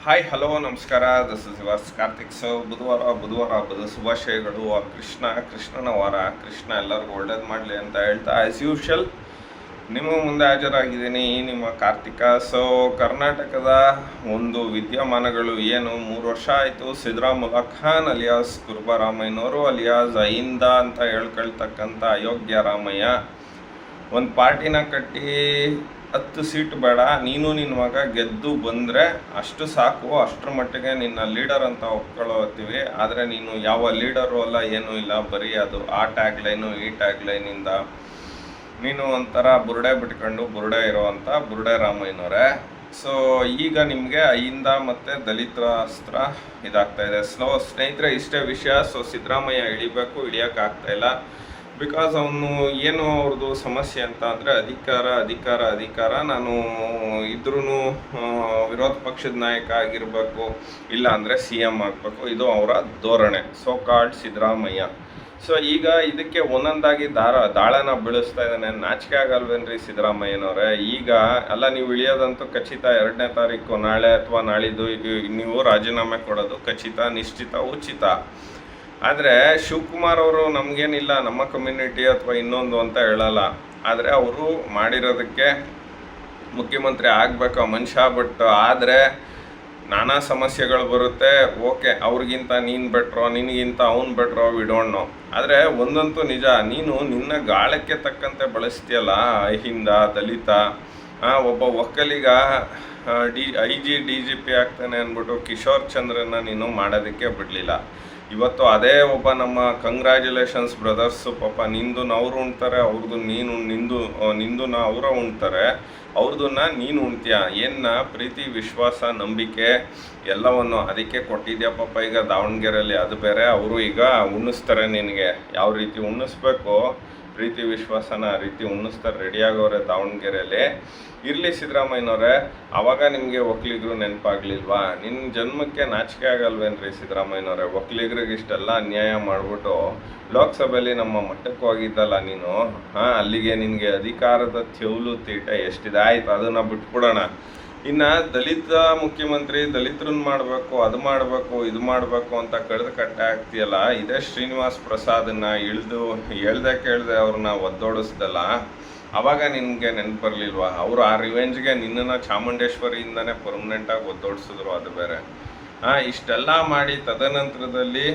Hi hello ನಮಸ್ಕಾರ. This is yours Karthik. So ಬುಧವಾರ ಹಬ್ಬದ ಶುಭಾಶಯಗಳು. ಕೃಷ್ಣನ ವಾರ. ಕೃಷ್ಣ ಎಲ್ಲರಿಗೂ ಒಳ್ಳೇದು ಮಾಡಲಿ ಅಂತ ಹೇಳ್ತಾ ಆ್ಯಸ್ ಯೂಶಲ್ ನಿಮ್ಮ ಮುಂದೆ ಹಾಜರಾಗಿದ್ದೀನಿ ನಿಮ್ಮ ಕಾರ್ತಿಕ. ಸೊ ಕರ್ನಾಟಕದ ಒಂದು ವಿದ್ಯಮಾನಗಳು ಏನು 3 ವರ್ಷ ಆಯಿತು. ಸಿದ್ದರಾಮುಲ್ಲಾ ಖಾನ್ ಅಲಿಯಾಸ್ ಕುರ್ಬಾರಾಮಯ್ಯನವರು ಅಲಿಯಾಸ್ ಅಹಿಂದ ಅಂತ ಹೇಳ್ಕೊಳ್ತಕ್ಕಂಥ ಅಯೋಗ್ಯ ರಾಮಯ್ಯ ಒಂದು ಪಾರ್ಟಿನ ಕಟ್ಟಿ 10 ಸೀಟ್ ಬೇಡ, ನೀನು ನಿನ್ನ ಮಗ ಗೆದ್ದು ಬಂದರೆ ಅಷ್ಟು ಸಾಕು, ಅಷ್ಟರ ಮಟ್ಟಿಗೆ ನಿನ್ನ ಲೀಡರ್ ಅಂತ ಒಪ್ಕೊಳ್ಳೋತೀವಿ. ಆದರೆ ನೀನು ಯಾವ ಲೀಡರು ಅಲ್ಲ, ಏನೂ ಇಲ್ಲ, ಬರೀ ಅದು ಆ ಟ್ಯಾಗ್ಲೈನು ಈ ಟ್ಯಾಗ್ಲೈನಿಂದ ನೀನು ಒಂಥರ ಬುರುಡೆ ಬಿಟ್ಕೊಂಡು ಬುರುಡೆ ಇರೋವಂಥ ಬುರುಡೆ ರಾಮಯ್ಯನವರೇ. ಸೊ ಈಗ ನಿಮಗೆ ಅಹಿಂದ ಮತ್ತು ದಲಿತರ ಅಸ್ತ್ರ ಇದಾಗ್ತಾ ಇದೆ. ಸ್ನೇಹಿತರೆ, ಇಷ್ಟೇ ವಿಷಯ. ಸೊ ಸಿದ್ದರಾಮಯ್ಯ ಇಳಿಬೇಕು, ಇಳಿಯೋಕ್ಕಾಗ್ತಾಯಿಲ್ಲ. ಬಿಕಾಸ್ ಅವನು ಏನು ಅವ್ರದ್ದು ಸಮಸ್ಯೆ ಅಂತ ಅಂದರೆ ಅಧಿಕಾರ. ನಾನು ಇದ್ರೂ ವಿರೋಧ ಪಕ್ಷದ ನಾಯಕ ಆಗಿರಬೇಕು, ಇಲ್ಲ ಅಂದರೆ CM ಆಗಬೇಕು. ಇದು ಅವರ ಧೋರಣೆ, ಸೋ ಕಾಲ್ಡ್ ಸಿದ್ದರಾಮಯ್ಯ. ಸೊ ಈಗ ಇದಕ್ಕೆ ಒಂದೊಂದಾಗಿ ದಾಳನ ಬೀಳಿಸ್ತಾ ಇದ್ದಾನೆ. ನಾಚಿಕೆ ಆಗಲ್ವೇನ್ರಿ ಸಿದ್ದರಾಮಯ್ಯನವರೇ? ಈಗ ಅಲ್ಲ, ನೀವು ಇಳಿಯೋದಂತೂ ಖಚಿತ. 2ನೇ ತಾರೀಕು ನಾಳೆ ಅಥವಾ ನಾಳಿದ್ದು ನೀವು ರಾಜೀನಾಮೆ ಕೊಡೋದು ಖಚಿತ, ನಿಶ್ಚಿತ, ಉಚಿತ. ಆದರೆ ಶಿವಕುಮಾರ್ ಅವರು ನಮಗೇನಿಲ್ಲ, ನಮ್ಮ ಕಮ್ಯುನಿಟಿ ಅಥವಾ ಇನ್ನೊಂದು ಅಂತ ಹೇಳಲ್ಲ. ಆದರೆ ಅವರು ಮಾಡಿರೋದಕ್ಕೆ ಮುಖ್ಯಮಂತ್ರಿ ಆಗಬೇಕು ಮನುಷ್ಯ. ಬಟ್ ಆದರೆ ನಾನಾ ಸಮಸ್ಯೆಗಳು ಬರುತ್ತೆ. ಓಕೆ, ಅವ್ರಿಗಿಂತ ನೀನು ಬೆಟ್ರೋ, ನಿನಗಿಂತ ಅವ್ನು ಬೆಟ್ರೋ, ವಿ ಡೋಂಟ್ ನೋ. ಆದರೆ ಒಂದಂತೂ ನಿಜ, ನೀನು ನಿನ್ನ ಗಾಳಕ್ಕೆ ತಕ್ಕಂತೆ ಬಳಸ್ತೀಯಲ್ಲ ಅಹಿಂದ, ದಲಿತ. ಒಬ್ಬ ಒಕ್ಕಲಿಗ IG DGP ಆಗ್ತಾನೆ ಅಂದ್ಬಿಟ್ಟು ಕಿಶೋರ್ ಚಂದ್ರನ ನೀನು ಮಾಡೋದಕ್ಕೆ ಬಿಡಲಿಲ್ಲ. ಇವತ್ತು ಅದೇ ಒಬ್ಬ ನಮ್ಮ ಕಂಗ್ರ್ಯಾಚುಲೇಷನ್ಸ್ ಬ್ರದರ್ಸು, ಪಾಪ ನಿಂದು ಅವರು ಉಣ್ತಾರೆ, ಅವ್ರದ್ದು ನಿಂದು ಅವರ ಉಣ್ತಾರೆ, ಅವ್ರದನ್ನ ನೀನು ಉಣ್ತೀಯ. ಪ್ರೀತಿ, ವಿಶ್ವಾಸ, ನಂಬಿಕೆ ಎಲ್ಲವನ್ನು ಅದಕ್ಕೆ ಕೊಟ್ಟಿದ್ಯಾ ಪಾಪ. ಈಗ ದಾವಣಗೆರೆಯಲ್ಲಿ ಅದು ಬೇರೆ, ಅವರು ಈಗ ಉಣ್ಣಿಸ್ತಾರೆ ನಿನಗೆ. ಯಾವ ರೀತಿ ಉಣ್ಣಿಸ್ಬೇಕು ಪ್ರೀತಿ ವಿಶ್ವಾಸನ ಆ ರೀತಿ ಉಣ್ಣಿಸ್ತಾರೆ, ರೆಡಿಯಾಗವ್ರೆ ದಾವಣಗೆರೆಯಲ್ಲಿ. ಇರಲಿ ಸಿದ್ದರಾಮಯ್ಯನವರೇ, ಆವಾಗ ನಿಮಗೆ ಒಕ್ಕಲಿಗರು ನೆನಪಾಗ್ಲಿಲ್ವಾ? ನಿನ್ನ ಜನ್ಮಕ್ಕೆ ನಾಚಿಕೆ ಆಗಲ್ವೇನ್ರಿ ಸಿದ್ದರಾಮಯ್ಯನವರೇ? ಒಕ್ಕಲಿಗರಿಗೆ ಇಷ್ಟೆಲ್ಲ ಅನ್ಯಾಯ ಮಾಡಿಬಿಟ್ಟು ಲೋಕಸಭೆಯಲ್ಲಿ ನಮ್ಮ ಮಟ್ಟಕ್ಕೆ ಹೋಗಿದ್ದಲ್ಲ ನೀನು. ಅಲ್ಲಿಗೆ ನಿನಗೆ ಅಧಿಕಾರದ ತೆವಲು ತೀಟ ಎಷ್ಟಿದೆ. ಆಯ್ತು, ಅದನ್ನು ಬಿಟ್ಬಿಡೋಣ. ಇನ್ನು ದಲಿತ ಮುಖ್ಯಮಂತ್ರಿ, ದಲಿತರನ್ನ ಮಾಡಬೇಕು, ಅದು ಮಾಡಬೇಕು, ಇದು ಮಾಡಬೇಕು ಅಂತ ಕಡ್ದು ಕಟ್ಟೆ ಆಗ್ತೀಯಲ್ಲ. ಇದೇ ಶ್ರೀನಿವಾಸ್ ಪ್ರಸಾದನ್ನ ಕೇಳ್ದೆ ಅವ್ರನ್ನ ಒದ್ದೋಡಿಸ್ದಲ್ಲ, ಆವಾಗ ನಿನಗೆ ನೆನಪು ಬರಲಿಲ್ವಾ? ಅವರು ಆ ರಿವೆಂಜ್ಗೆ ನಿನ್ನನ್ನು ಚಾಮುಂಡೇಶ್ವರಿಯಿಂದನೇ ಪರ್ಮನೆಂಟಾಗಿ ಒದ್ದೋಡಿಸಿದ್ರು, ಅದು ಬೇರೆ. ಇಷ್ಟೆಲ್ಲ ಮಾಡಿ ತದನಂತರದಲ್ಲಿ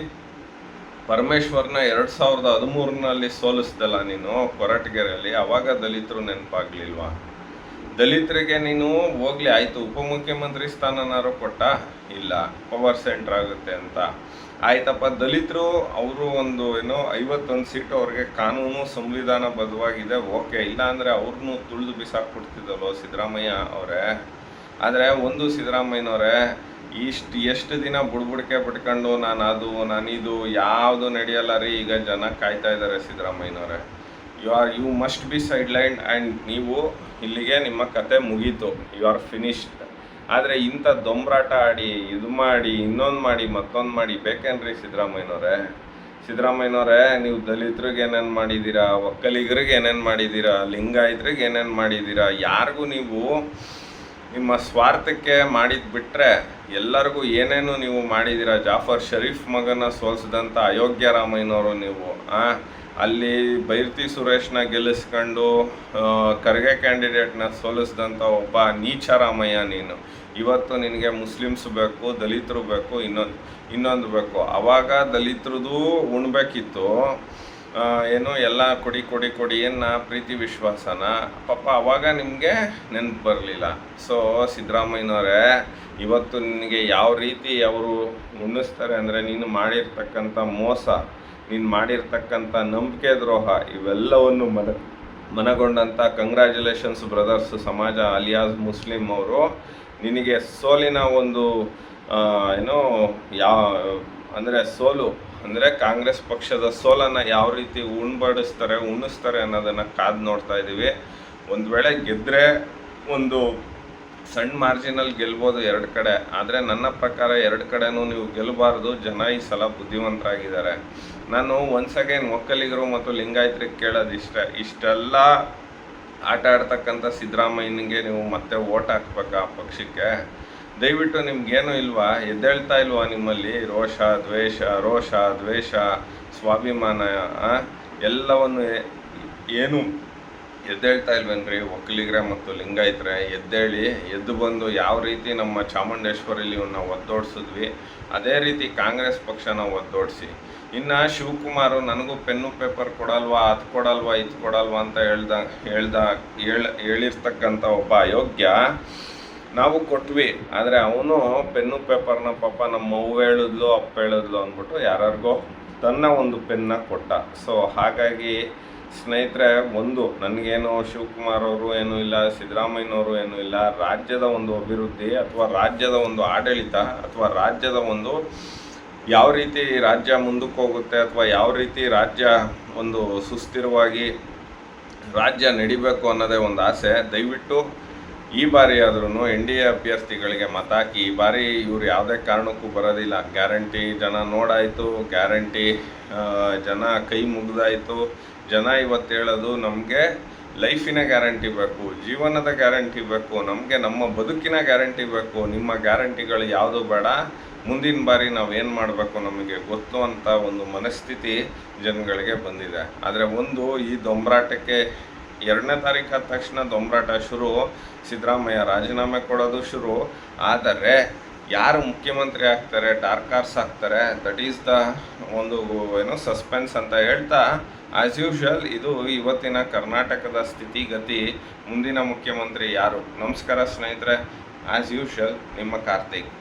ಪರಮೇಶ್ವರ್ನ 2013ರಲ್ಲಿ ಸೋಲಿಸ್ದಲ್ಲ ನೀನು ಕೊರಟಗೆರೆಯಲ್ಲಿ, ಆವಾಗ ದಲಿತರು ನೆನಪಾಗ್ಲಿಲ್ವಾ? ದಲಿತರಿಗೆ ನೀನು ಹೋಗ್ಲಿ ಆಯಿತು, ಉಪಮುಖ್ಯಮಂತ್ರಿ ಸ್ಥಾನನಾರು ಕೊಟ್ಟ, ಇಲ್ಲ ಪವರ್ ಸೆಂಟ್ರ್ ಆಗುತ್ತೆ ಅಂತ ಆಯ್ತಪ್ಪ. ದಲಿತರು ಅವರು ಒಂದು 51 ಸೀಟು ಅವ್ರಿಗೆ ಕಾನೂನು ಸಂವಿಧಾನಬದ್ಧವಾಗಿದೆ, ಓಕೆ. ಇಲ್ಲ ಅಂದರೆ ಅವ್ರನ್ನೂ ತುಳಿದು ಬಿಸಾಕ್ಬಿಡ್ತಿದ್ದಲ್ಲೋ ಸಿದ್ದರಾಮಯ್ಯ ಅವರೇ. ಆದರೆ ಒಂದು ಸಿದ್ದರಾಮಯ್ಯನವರೇ, ಎಷ್ಟು ದಿನ ಬುಡ್ಬುಡಿಕೆ ಬಿಟ್ಕೊಂಡು ನಾನಿದು ಯಾವುದು ನಡೆಯಲ್ಲ ರೀ. ಈಗ ಜನ ಕಾಯ್ತಾ ಇದ್ದಾರೆ ಸಿದ್ದರಾಮಯ್ಯನವರೇ. You must be sideline and ನೀವು ಇಲ್ಲಿಗೆ ನಿಮ್ಮ ಕತೆ ಮುಗೀತು, ಯು ಆರ್ ಫಿನಿಶ್ಡ್. ಆದರೆ ಇಂಥ ದೊಂಬರಾಟ ಆಡಿ, ಇದು ಮಾಡಿ, ಇನ್ನೊಂದು ಮಾಡಿ, ಮತ್ತೊಂದು ಮಾಡಿ ಬೇಕೇನ್ರಿ ಸಿದ್ದರಾಮಯ್ಯನವರೇ? ನೀವು ದಲಿತರಿಗೆ ಏನೇನು ಮಾಡಿದ್ದೀರಾ, ಒಕ್ಕಲಿಗರಿಗೆ ಏನೇನು ಮಾಡಿದ್ದೀರಾ, ಲಿಂಗಾಯತರಿಗೆ ಏನೇನು ಮಾಡಿದ್ದೀರಾ? ಯಾರಿಗೂ ನೀವು ನಿಮ್ಮ ಸ್ವಾರ್ಥಕ್ಕೆ ಮಾಡಿದ್ದು ಬಿಟ್ಟರೆ ಎಲ್ಲರಿಗೂ ಏನೇನು ನೀವು ಮಾಡಿದ್ದೀರಾ. ಜಾಫರ್ ಶರೀಫ್ ಮಗನ ಸೋಲಿಸಿದಂಥ ಅಯೋಗ್ಯ ರಾಮಯ್ಯನವರು ನೀವು. ಅಲ್ಲಿ ಬೈರ್ತಿ ಸುರೇಶ್ನ ಗೆಲ್ಲಿಸ್ಕೊಂಡು ಖರ್ಗೆ ಕ್ಯಾಂಡಿಡೇಟ್ನ ಸೋಲಿಸಿದಂಥ ಒಬ್ಬ ನೀಚ ರಾಮಯ್ಯ ನೀನು. ಇವತ್ತು ನಿನಗೆ ಮುಸ್ಲಿಮ್ಸ್ ಬೇಕು, ದಲಿತರು ಬೇಕು, ಇನ್ನೊಂದು ಬೇಕು. ಆವಾಗ ದಲಿತರದು ಉಣ್ಬೇಕಿತ್ತು. ಎಲ್ಲ ಕೊಡಿ ಪ್ರೀತಿ ವಿಶ್ವಾಸನ ಪಾಪ ಆವಾಗ ನಿಮಗೆ ನೆನಪು ಬರಲಿಲ್ಲ. ಸೊ ಸಿದ್ದರಾಮಯ್ಯನವರೇ, ಇವತ್ತು ನಿನಗೆ ಯಾವ ರೀತಿ ಅವರು ಉಣ್ಣಿಸ್ತಾರೆ ಅಂದರೆ, ನೀನು ಮಾಡಿರ್ತಕ್ಕಂಥ ಮೋಸ, ನೀನು ಮಾಡಿರ್ತಕ್ಕಂಥ ನಂಬಿಕೆ ದ್ರೋಹ, ಇವೆಲ್ಲವನ್ನು ಮನಗೊಂಡಂಥ ಕಂಗ್ರ್ಯಾಚುಲೇಷನ್ಸ್ ಬ್ರದರ್ಸ್ ಸಮಾಜ ಅಲಿಯಾಸ್ ಮುಸ್ಲಿಂ ಅವರು ನಿನಗೆ ಸೋಲಿನ ಒಂದು ಸೋಲು ಅಂದರೆ ಕಾಂಗ್ರೆಸ್ ಪಕ್ಷದ ಸೋಲನ್ನು ಯಾವ ರೀತಿ ಉಣಿಸ್ತಾರೆ ಅನ್ನೋದನ್ನು ಕಾದು ನೋಡ್ತಾ ಇದ್ದೀವಿ. ಒಂದು ವೇಳೆ ಗೆದ್ದರೆ ಒಂದು ಸಣ್ಣ ಮಾರ್ಜಿನಲ್ಲಿ ಗೆಲ್ಬೋದು 2 ಕಡೆ. ಆದರೆ ನನ್ನ ಪ್ರಕಾರ 2 ಕಡೆನೂ ನೀವು ಗೆಲ್ಲಬಾರ್ದು. ಜನ ಈ ಸಲ ಬುದ್ಧಿವಂತರಾಗಿದ್ದಾರೆ. ನಾನು ಒನ್ಸ್ ಅಗೇನ್ ಒಕ್ಕಲಿಗರು ಮತ್ತು ಲಿಂಗಾಯತರಿಗೆ ಕೇಳೋದು ಇಷ್ಟೆಲ್ಲ ಆಟ ಆಡ್ತಕ್ಕಂಥ ಸಿದ್ದರಾಮಯ್ಯನಿಗೆ ನೀವು ಮತ್ತೆ ಓಟ್ ಹಾಕ್ಬೇಕಾ ಪಕ್ಷಕ್ಕೆ? ದಯವಿಟ್ಟು ನಿಮ್ಗೇನು ಇಲ್ವಾ, ಎದ್ದೇಳ್ತಾ ಇಲ್ವಾ ನಿಮ್ಮಲ್ಲಿ ರೋಷ ದ್ವೇಷ ಸ್ವಾಭಿಮಾನ ಎಲ್ಲವನ್ನು ಏನು ಎದ್ದೇಳ್ತಾ ಇಲ್ವೇನ್ರಿ? ಒಕ್ಕಲಿಗರೆ ಮತ್ತು ಲಿಂಗಾಯತರೆ ಎದ್ದೇಳಿ, ಎದ್ದು ಬಂದು ಯಾವ ರೀತಿ ನಮ್ಮ ಚಾಮುಂಡೇಶ್ವರಿಲಿ ನಾವು ಒದ್ದೋಡಿಸಿದ್ವಿ ಅದೇ ರೀತಿ ಕಾಂಗ್ರೆಸ್ ಪಕ್ಷನ ಒದ್ದೋಡಿಸಿ. ಇನ್ನು ಶಿವಕುಮಾರ್ ನನಗೂ ಪೆನ್ನು ಪೇಪರ್ ಕೊಡಲ್ವಾ, ಅದು ಕೊಡಲ್ವಾ ಇದು ಕೊಡಲ್ವಾ ಅಂತ ಹೇಳಿರ್ತಕ್ಕಂಥ ಒಬ್ಬ ಅಯೋಗ್ಯ. ನಾವು ಕೊಟ್ವಿ, ಆದರೆ ಅವನು ಪೆನ್ನು ಪೇಪರ್ನ ಪಾಪ ನಮ್ಮ ಅವ್ವ ಹೇಳಿದ್ಲು ಅಪ್ಪ ಹೇಳಿದ್ಲು ಅಂದ್ಬಿಟ್ಟು ಯಾರಿಗೋ ತನ್ನ ಒಂದು ಪೆನ್ನ ಕೊಟ್ಟ. ಸೊ ಹಾಗಾಗಿ ಸ್ನೇಹಿತರೆ, ಒಂದು ನನಗೇನು ಶಿವಕುಮಾರ್ ಅವರು ಏನೂ ಇಲ್ಲ, ಸಿದ್ದರಾಮಯ್ಯನವರು ಏನೂ ಇಲ್ಲ. ರಾಜ್ಯದ ಒಂದು ಅಭಿವೃದ್ಧಿ ಅಥವಾ ರಾಜ್ಯದ ಒಂದು ಆಡಳಿತ ಅಥವಾ ರಾಜ್ಯದ ಒಂದು ಯಾವ ರೀತಿ ರಾಜ್ಯ ಮುಂದಕ್ಕೆ ಹೋಗುತ್ತೆ ಅಥವಾ ಯಾವ ರೀತಿ ರಾಜ್ಯ ಒಂದು ಸುಸ್ಥಿರವಾಗಿ ರಾಜ್ಯ ನಡಿಬೇಕು ಅನ್ನೋದೇ ಒಂದು ಆಸೆ. ದಯವಿಟ್ಟು ಈ ಬಾರಿ ಆದ್ರೂ NDA ಅಭ್ಯರ್ಥಿಗಳಿಗೆ ಮತ ಹಾಕಿ. ಈ ಬಾರಿ ಇವ್ರು ಯಾವುದೇ ಕಾರಣಕ್ಕೂ ಬರೋದಿಲ್ಲ. ಗ್ಯಾರಂಟಿ ಜನ ನೋಡಾಯಿತು, ಗ್ಯಾರಂಟಿ ಜನ ಕೈ ಮುಗಿದಾಯಿತು. ಜನ ಇವತ್ತು ಹೇಳೋದು ನಮಗೆ ಲೈಫಿನ ಗ್ಯಾರಂಟಿ ಬೇಕು, ಜೀವನದ ಗ್ಯಾರಂಟಿ ಬೇಕು, ನಮಗೆ ನಮ್ಮ ಬದುಕಿನ ಗ್ಯಾರಂಟಿ ಬೇಕು. ನಿಮ್ಮ ಗ್ಯಾರಂಟಿಗಳು ಯಾವುದು ಬೇಡ, ಮುಂದಿನ ಬಾರಿ ನಾವೇನು ಮಾಡಬೇಕು ನಮಗೆ ಗೊತ್ತು ಅಂತ ಒಂದು ಮನಸ್ಥಿತಿ ಜನಗಳಿಗೆ ಬಂದಿದೆ. ಆದರೆ ಈ ದೊಂಬರಾಟಕ್ಕೆ 2ನೇ ತಾರೀಕು ಆದ ತಕ್ಷಣ ದೊಂಬರಾಟ ಶುರು, ಸಿದ್ದರಾಮಯ್ಯ ರಾಜೀನಾಮೆ ಕೊಡೋದು ಶುರು. ಆದರೆ ಯಾರು ಮುಖ್ಯಮಂತ್ರಿ ಆಗ್ತಾರೆ, ಡಾರ್ಕ್ ಹಾರ್ಸ್ ಆಗ್ತಾರೆ, ದಟ್ ಈಸ್ ದ ಒಂದು ಸಸ್ಪೆನ್ಸ್ ಅಂತ ಹೇಳ್ತಾ, ಆ್ಯಸ್ ಯೂಶುವಲ್ ಇದು ಇವತ್ತಿನ ಕರ್ನಾಟಕದ ಸ್ಥಿತಿಗತಿ. ಮುಂದಿನ ಮುಖ್ಯಮಂತ್ರಿ ಯಾರು? ನಮಸ್ಕಾರ ಸ್ನೇಹಿತರೆ, ಆ್ಯಸ್ ಯೂಶುವಲ್ ನಿಮ್ಮ ಕಾರ್ತಿಕ್.